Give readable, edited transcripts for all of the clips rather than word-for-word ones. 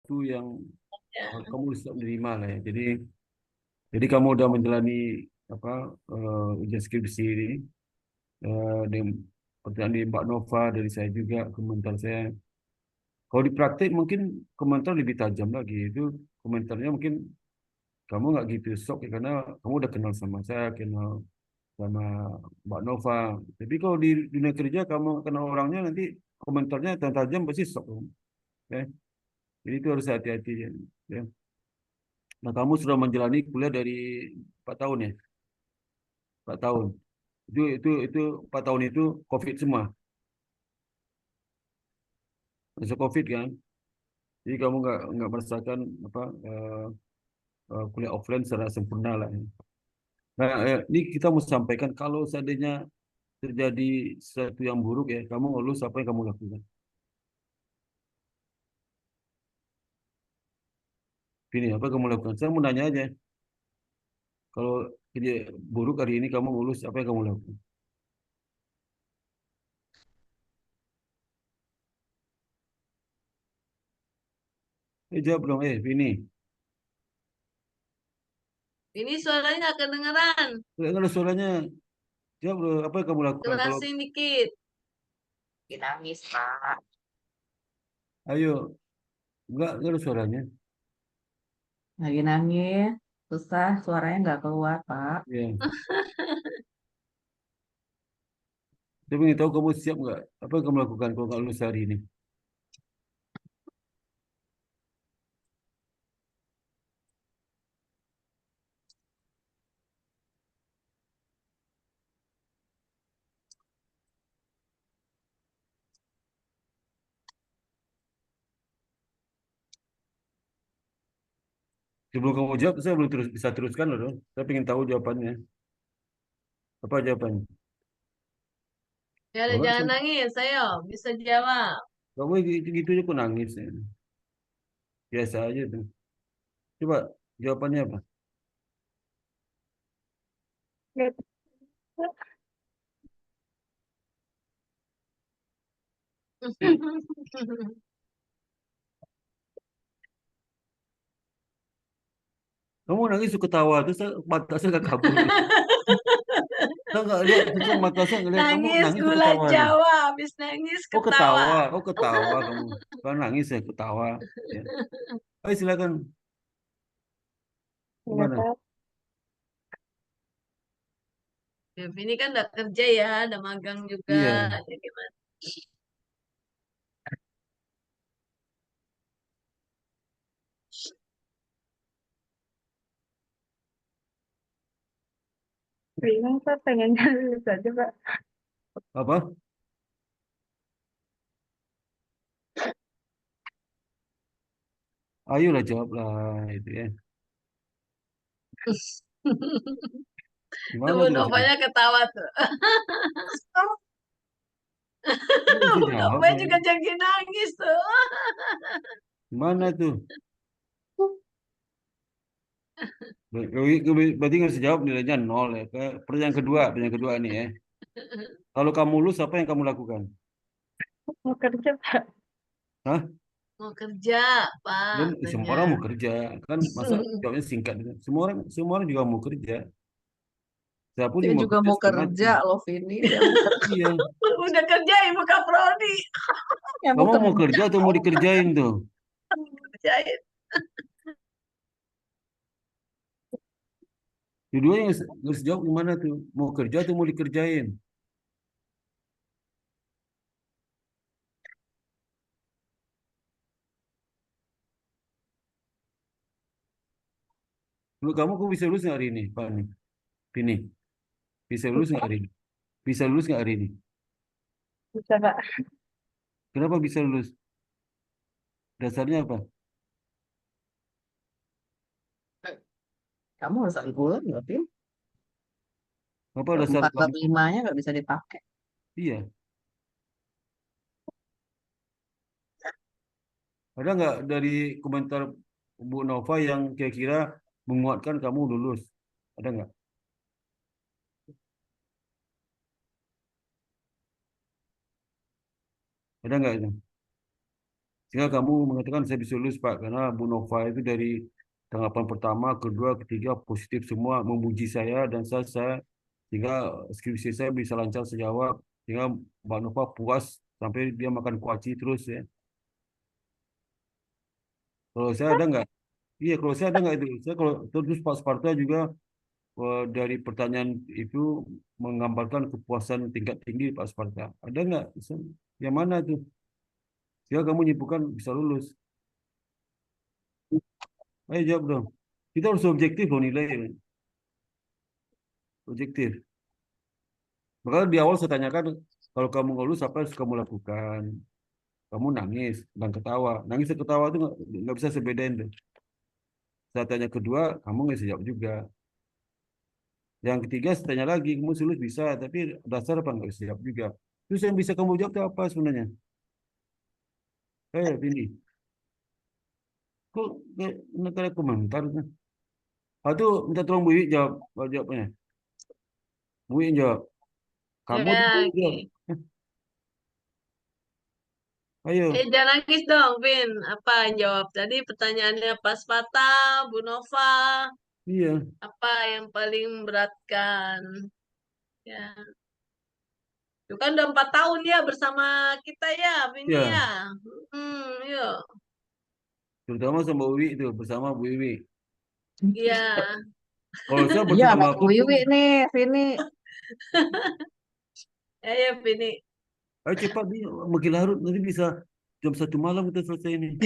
sesuatu yang Ya. kamu bisa menerima lah ya. Jadi kamu udah menjalani apa ujian skripsi ini dengan pertanyaan di Mbak Nova dari saya juga komentar saya. Kalau di praktik mungkin komentar lebih tajam lagi. Itu komentarnya mungkin kamu nggak gitu shock ya, karena kamu udah kenal sama saya, kenal sama Mbak Nova. Tapi kalau di dunia kerja kamu kenal orangnya nanti komentarnya tajam pasti shock. Ya. Jadi itu harus hati-hati ya. Ya. Nah, kamu sudah menjalani kuliah dari 4 tahun ya? 4 tahun. Itu 4 tahun itu COVID semua. Masa COVID kan. Jadi kamu nggak merasakan apa kuliah offline secara sempurna lah. Ya. Nah, ini kita mau sampaikan kalau seandainya terjadi sesuatu yang buruk ya, kamu ngeluh apa yang kamu lakukan? Ini apa yang kamu lakukan? Saya mau nanya aja. Kalau kerja buruk hari ini kamu ngeluh apa yang kamu lakukan? Jawab dong, ini. Ini suaranya nggak kedengeran. Nggak ada suaranya. Jawab dong, apa yang kamu lakukan? Kalau Kerasin dikit. Nangis, Pak. ayo, nggak ada suaranya. Lagi nangis, susah, suaranya nggak keluar, Pak. Ya. Saya ingin tahu kamu siap nggak? Apa yang kamu lakukan kalau nggak lulus hari ini? Sebelum kamu jawab, saya belum bisa teruskan loh. Dong. Saya ingin tahu jawabannya. Apa jawabannya? Ya, Kalau nggak, jangan nangis, ayo, bisa jawab. kamu gitu aja kok nangis. Ya. Biasa aja tuh. Coba jawabannya apa? Kamu nangis suka ketawa, terus mata saya nggak kabur. Saya nggak lihat, terus mata saya ngelihat kamu Nangis nangis suka gula ketawa tuh. Jawa, habis nangis Oh ketawa. ketawa, oh ketawa kamu. Kan nangis ya ketawa. Ya. Ayo silakan. Iya, Gimana? Pak. Ya, ini kan udah kerja ya, udah magang juga. Iya. Jadi gimana? Bingung, Pak. Pengennya lulus aja, Pak. Apa? Ayolah jawablah itu ya. Gimana Tuh, tuh bisa? Novanya ketawa tuh. Kamu bisa jawab Novanya lah. juga jadi nangis tuh. Gimana tuh? Berarti nggak bisa jawab nilainya nol ya. Pertanyaan kedua nih ya. Kalau kamu lulus apa yang kamu lakukan? Mau kerja, Pak. Hah? Mau kerja, Pak, Dan semua katanya. orang mau kerja kan masa jawabnya singkat gitu. Semua orang juga mau kerja. Saya pun Dia juga mau juga kerja mau setengah mati. kerja loh, Vini. Dia mau kerja. Iya. Udah kerja ibu kaprodi. Ya, mau Kamu mau kerja. kerja atau mau dikerjain tuh? Kerjain. Dua-duanya harus jawab gimana tuh? Mau kerja atau mau dikerjain? Menurut kamu kok bisa lulus nggak hari ini, Pak? Ini bisa lulus nggak hari ini? Bisa lulus nggak hari ini? Bisa, Pak. Kenapa bisa lulus? Dasarnya apa? Kamu harus unggul, nggak, Vin? Apa dasar Empat bab kamu? limanya nggak bisa dipakai. Iya. Ada nggak dari komentar Bu Nova yang kira-kira menguatkan kamu lulus? Ada nggak? Ada nggak itu? Sehingga kamu mengatakan saya bisa lulus Pak, karena Bu Nova itu dari tanggapan pertama, kedua, ketiga positif semua memuji saya dan saya sehingga skripsi saya bisa lancar saya jawab, sehingga Mbak Nova puas sampai dia makan kuaci terus ya. Kalau saya ada nggak? Iya, kalau saya ada nggak itu? Saya kalau terus Pak Sparta juga dari pertanyaan itu menggambarkan kepuasan tingkat tinggi Pak Sparta. Ada nggak? Yang mana tuh? Sehingga kamu nyimpulkan bisa lulus. Ayo jawab dong. Kita harus objektif loh nilai. Objektif. Makanya di awal saya tanyakan, kalau kamu nggak lulus apa yang harus kamu lakukan? Kamu nangis dan ketawa. Nangis dan ketawa itu nggak bisa saya bedain tuh. Saya tanya kedua, kamu nggak bisa jawab juga. Yang ketiga, saya tanya lagi, kamu lulus bisa, tapi dasar apa nggak bisa jawab juga. Terus yang bisa kamu jawab itu apa sebenarnya? Ini. Kok nggak ada komentar? Itu minta tolong Bu Iwi jawab jawabnya. Bu Iwi jawab. Kamu tuh Ya, jawab. oke. Ayo. Jangan nangis dong, Vin. Apa yang jawab? Tadi pertanyaannya pas patah, Bu Nova. Iya. Apa yang paling memberatkan? Ya, itu kan udah 4 tahun ya bersama kita ya, Vini Ya. ya. Yuk. Terutama sama Bu Iwi itu bersama Bu Iwi. Iya. Kalau saya Iya, bersama sama aku Bu tuh, Wiwi nih, Vini. Ya, Vini. ayo cepat nih, makin larut nanti bisa jam 1 malam kita selesai ini.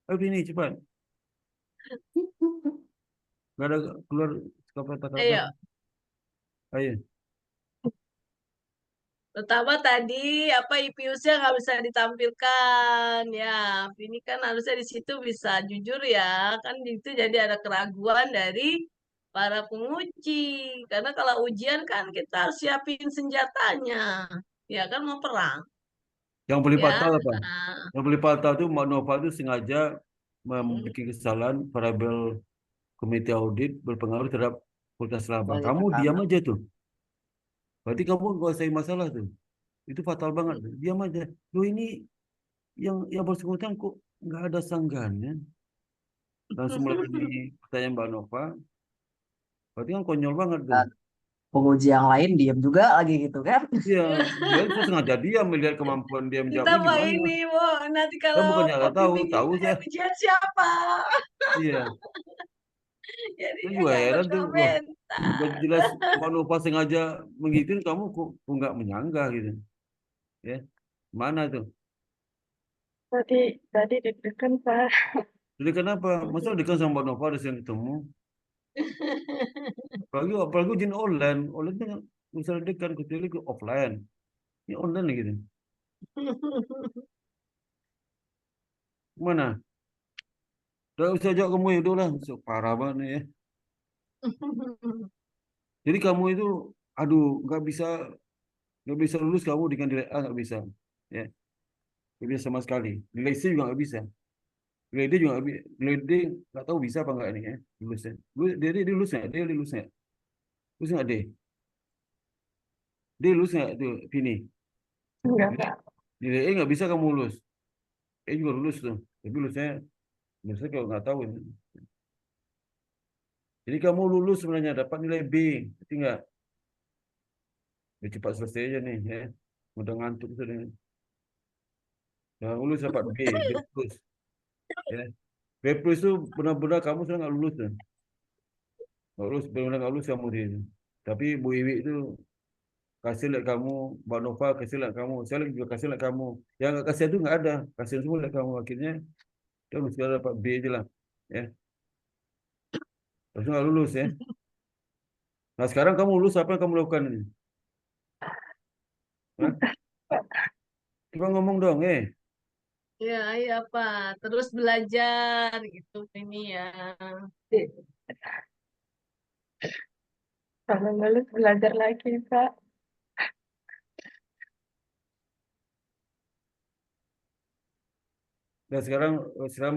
Ayo ini cepat. Nggak ada keluar kata-kata. Ayo. Ayo. Pertama tadi apa IPU-nya nggak bisa ditampilkan ya. Ini kan harusnya di situ bisa jujur ya. Kan di itu jadi ada keraguan dari para penguji. Karena kalau ujian kan kita harus siapin senjatanya. Ya kan mau perang Yang paling ya. fatal apa? Nah, Yang paling fatal itu Mbak Nova itu sengaja mm, membuat kesalahan variabel komite audit berpengaruh terhadap kualitas laba. Kembali Kamu pertama. diam aja tuh. Berarti kamu nggak usah masalah tuh. Itu fatal banget. Diam aja. Loh ini yang bersangkutan kok nggak ada sanggahannya. Langsung melalui pertanyaan Mbak Nova. Berarti kan konyol banget tuh. Dan penguji yang lain diam juga lagi gitu kan. Iya, dia itu sengaja dia melihat kemampuan dia kita menjawabnya mau gimana. ini, nanti Saya kalau bukannya nggak tahu, pembimbing tahu kita saya. yang ujian siapa? Iya, Jadi saya dia juga nggak heran tuh. Loh, udah berkomentar. jelas Mbak Nova sengaja menggituin kamu kok nggak menyanggah gitu. Ya, mana tuh? Tadi deg-degan Pak. Jadi kenapa? Masa dekat sama Mbak Nova ada yang ketemu? Apalagi ujian online. Online kan misalnya dekat kecuali ke offline. Ini online gitu. Mana? Udah usah jawab kamu ya udah lah. Parah banget nih ya. Jadi kamu itu, aduh, nggak bisa lulus kamu dengan nilai A nggak bisa. Ya, nggak bisa sama sekali. Nilai C juga nggak bisa. Nilai D juga nggak bisa. Nilai D nggak tahu bisa apa nggak nih ya lulusnya. Dia lulus nggak? Dia lulus nggak? Lulus nggak D? D lulus nggak tuh Vini? Enggak, Pak. Nilai E nggak bisa kamu lulus. E juga lulus tuh. Tapi lulusnya kalau nggak tahu. Jadi kamu lulus sebenarnya dapat nilai B, tapi nggak. Ya, cepat selesai aja nih ya. Udah ngantuk sudah. Yang lulus dapat B plus. Ya. B plus itu benar-benar kamu sudah nggak lulus tuh. Nggak lulus, benar-benar nggak lulus kamu di itu. Tapi Bu Iwi itu kasih lihat kamu, Mbak Nova kasih lihat kamu, saya juga kasih lihat kamu. Yang nggak kasih itu nggak ada, kasih semua lihat kamu. Akhirnya kita sudah dapat B aja lah. Ya, terus nggak lulus ya. Nah sekarang kamu lulus, apa yang kamu lakukan ini? Hah? Coba ngomong dong, Ya, iya Pak. Terus belajar gitu ini ya. Kalau lulus belajar lagi, Pak. Dan sekarang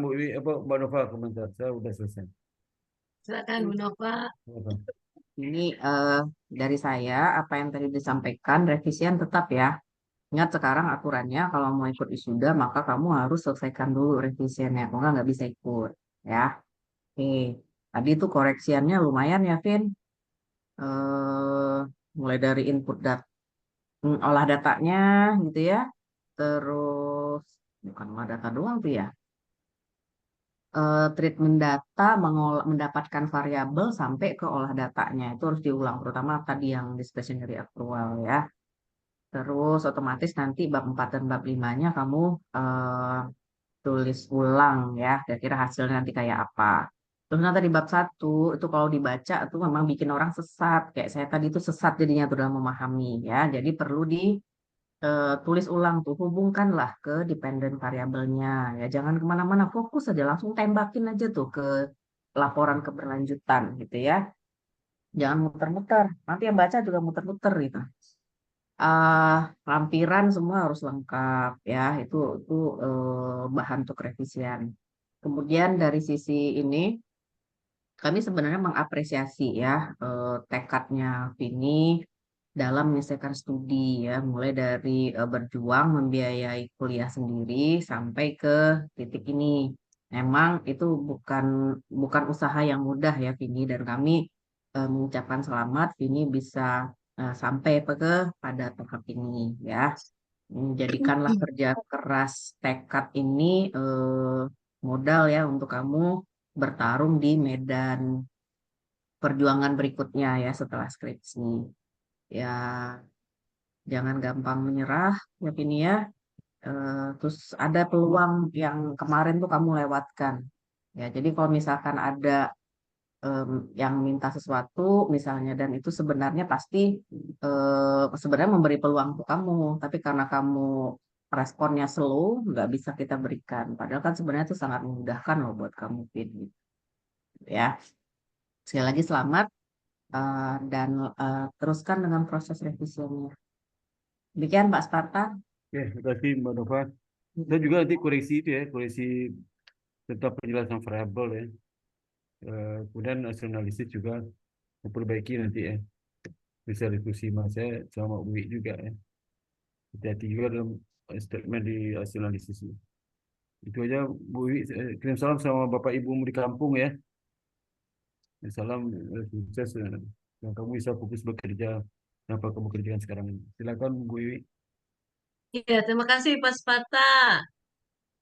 Bu Iwi, apa Mbak Nova komentar, saya udah selesai. Silakan Bu Nova. Apa? Ini dari saya apa yang tadi disampaikan revisian tetap ya. Ingat sekarang aturannya kalau mau ikut wisuda maka kamu harus selesaikan dulu revisiannya, kalau nggak bisa ikut ya. Oke, tadi itu koreksiannya lumayan ya, Vin. Eh, Mulai dari input olah datanya gitu ya. Terus bukan olah data doang tuh ya. Treatment data, mendapatkan variabel sampai ke olah datanya itu harus diulang, terutama tadi yang discretionary accrual ya. Terus otomatis nanti bab 4 dan bab 5-nya kamu eh, tulis ulang ya, kira-kira hasilnya nanti kayak apa. Terus nanti di bab 1 itu kalau dibaca itu memang bikin orang sesat. Kayak saya tadi itu sesat jadinya tuh dalam memahami ya. Jadi perlu tulis ulang tuh, hubungkanlah ke dependent variabelnya ya. Jangan kemana-mana, fokus aja, langsung tembakin aja tuh ke laporan keberlanjutan gitu ya. Jangan muter-muter, nanti yang baca juga muter-muter gitu. ah Lampiran semua harus lengkap ya, itu bahan untuk revisian. Kemudian dari sisi ini kami sebenarnya mengapresiasi ya tekadnya Vini dalam menyelesaikan studi ya, mulai dari berjuang membiayai kuliah sendiri sampai ke titik ini. Memang itu bukan bukan usaha yang mudah ya Vini, dan kami mengucapkan selamat Vini bisa sampai pada tahap ini ya. Jadikanlah kerja keras tekad ini modal ya untuk kamu bertarung di medan perjuangan berikutnya ya setelah skripsi. Ya, jangan gampang menyerah ya Vini ya. Terus ada peluang yang kemarin tuh kamu lewatkan. Ya, jadi kalau misalkan ada em, yang minta sesuatu misalnya, dan itu sebenarnya pasti sebenarnya memberi peluang untuk kamu, tapi karena kamu responnya slow, nggak bisa kita berikan. Padahal kan sebenarnya itu sangat memudahkan loh buat kamu, Vin. Gitu ya. Sekali lagi selamat dan teruskan dengan proses revisinya. Demikian Pak Sparta. Oke, terima kasih Mbak Nova. Saya juga nanti koreksi itu ya, koreksi tentang penjelasan variabel ya. Kemudian hasil analisis juga memperbaiki nanti ya. Bisa diskusi mas saya sama Uwi juga ya. Hati-hati juga dalam statement di hasil analisis ini. Itu aja Bu Uwi. Kirim salam sama Bapak Ibumu di kampung ya. Salam sukses. Dan kamu bisa fokus bekerja apa kamu kerjakan sekarang ini. Silakan Bu Iwi. Iya, terima kasih Pak Spata.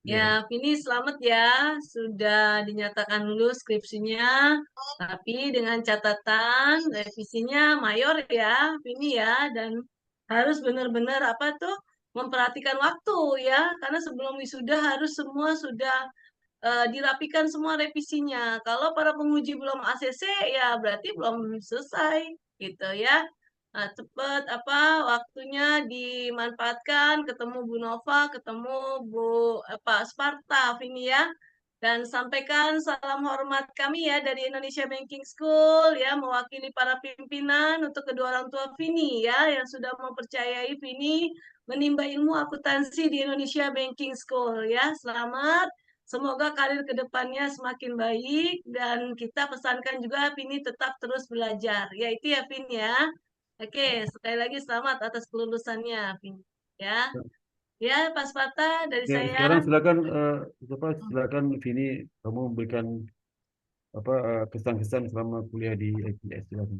Ya, Ya. Vini selamat ya, sudah dinyatakan lulus skripsinya, tapi dengan catatan revisinya mayor ya, Vini ya, dan harus benar-benar apa tuh memperhatikan waktu ya, karena sebelum wisuda harus semua sudah dirapikan semua revisinya. Kalau para penguji belum ACC ya berarti belum selesai gitu ya. Nah, cepet apa waktunya dimanfaatkan, ketemu Bu Nova, ketemu Bu Pak Sparta Vini ya. Dan sampaikan salam hormat kami ya dari Indonesia Banking School ya, mewakili para pimpinan untuk kedua orang tua Vini ya yang sudah mempercayai Vini menimba ilmu akuntansi di Indonesia Banking School ya. Selamat. Semoga karir kedepannya semakin baik dan kita pesankan juga Vini tetap terus belajar. Ya itu ya Vin ya. Oke, sekali lagi selamat atas kelulusannya Vin. Ya, ya Pak Spata dari Ya, saya. sekarang silakan silakan Vini kamu berikan kesan-kesan selama kuliah di IPS silakan.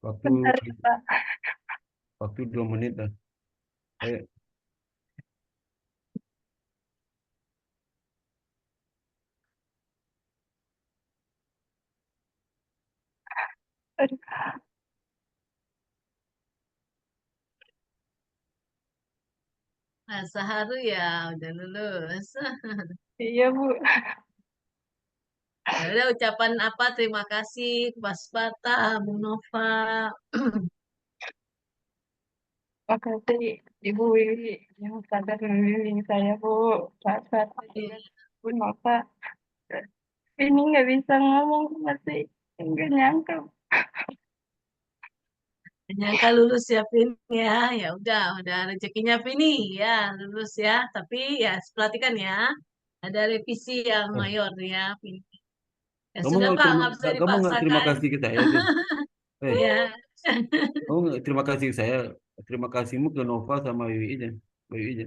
Waktu Bentar, Pak. waktu 2 menit lah. Ayo. Aduh, Nah, Saharu ya udah lulus. iya, Bu. Ya udah ucapan apa terima kasih Pak Spata, Bu Nova. Makasih Ibu Wiwi yang sadar membimbing saya, Bu. Pak Sarta Iya, juga, Bu Nova. Ini nggak bisa ngomong, masih nggak nyangka. nyangka lulus ya Vin ya. Ya udah rezekinya Vini ya lulus ya. Tapi ya perhatikan ya, ada revisi yang Eh, mayor ya Vini. Ya kamu sudah nggak Pak, terima nggak bisa kamu nggak terima dipaksakan. kasih ke saya, Vin. Eh, Ya, Oh, terima kasih saya. Terima kasihmu ke Nova sama Wiwi aja. Wiwi aja.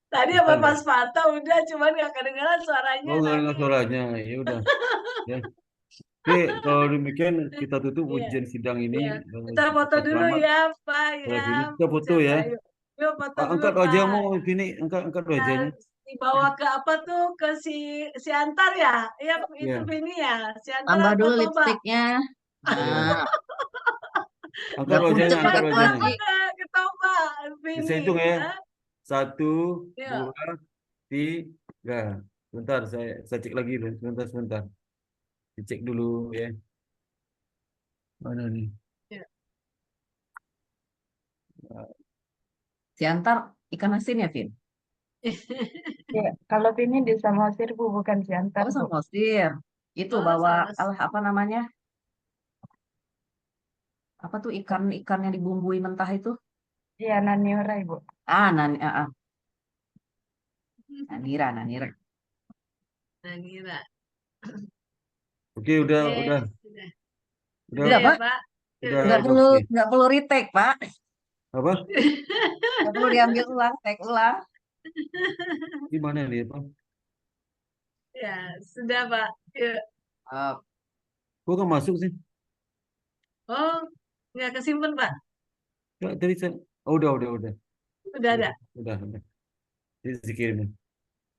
Tadi Bisa apa nggak? Mas Parto udah, cuman nggak kedengeran suaranya Oh, nggak dengar tadi. suaranya. Ya udah. Ya. Oke, kalau demikian kita tutup Iya, ujian sidang ini. iya. Kita foto Kita dulu selamat ya, Pak pada ya. sini. Kita foto Siapa ya. yuk? Yuk foto Pak, dulu, angkat wajahmu Pak. sini. Angkat Nah, wajahnya. dibawa ke apa tuh? Ke si Antar ya? Iya, itu Ya, Vini ya. Si Antar Tambah apa dulu Toba? lipstiknya. ya. Nah, Angkat udah wajahnya, pucet Si angkat pakai Antar wajahnya. plastik. mana? Ke Toba, Saya Vini. hitung ya. Hah? 1, Yuk. 2, 3. Sebentar, saya cek lagi. Sebentar. Dicek dulu ya. Mana nih? Yuk. Siantar ikan asin ya, Vin? Ya, kalau ini di Samosir Bu, bukan Siantar Oh, Bu. samosir. Itu Oh, bawa sama. apa namanya? Apa tuh ikan-ikan yang dibumbui mentah itu? Iya, Naniora Ibu. Nanira. Nah, Nira. Oke, Oke, udah. sudah. Udah, Sudah Udah, ya, Pak. Pak? Yuk, udah yuk. oke. Nggak perlu retake, Pak. Apa? Nggak perlu diambil ulang, take ulang. Di mana nih, Pak? Ya, sudah, Pak. Yuk. Oh, Kok nggak masuk sih? Oh, nggak kesimpan, Pak. Nggak, tadi saya. Oh, udah. Udah ada. Udah. Ini dikirim.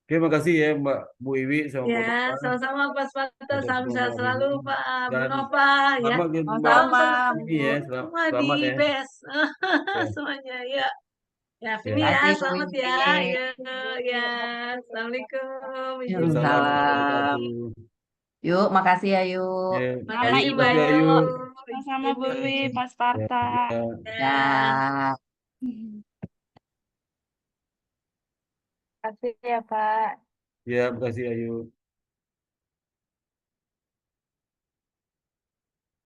Oke, makasih ya Mbak Bu Iwi sama Ya, Pak Nova sama-sama Pak Sparta. atas Salam sehat pertemuan selalu ini. Pak Bu Dan Nova ya. selamat ya Mbak Salam sama-sama, ini Bu. ya. semua di Selamat ya. BES. Ya, Semuanya ya. Ya, ya. Vini ya, Kasih, Bu selamat ya. Wiwi. Ya, ya. Assalamualaikum. Izin Waalaikumsalam dulu. Waalaikumsalam. warahmatullahi Yuk, makasih ya, wabarakatuh. Ya, yuk. Sama Makasih Ibu. Mbak makasih Yu. Ayu. Sama-sama Bu Izin. Wi, Pak Ya, Sparta. ya, Ya. Ya. Kasih ya Pak. ya, makasih Ayu.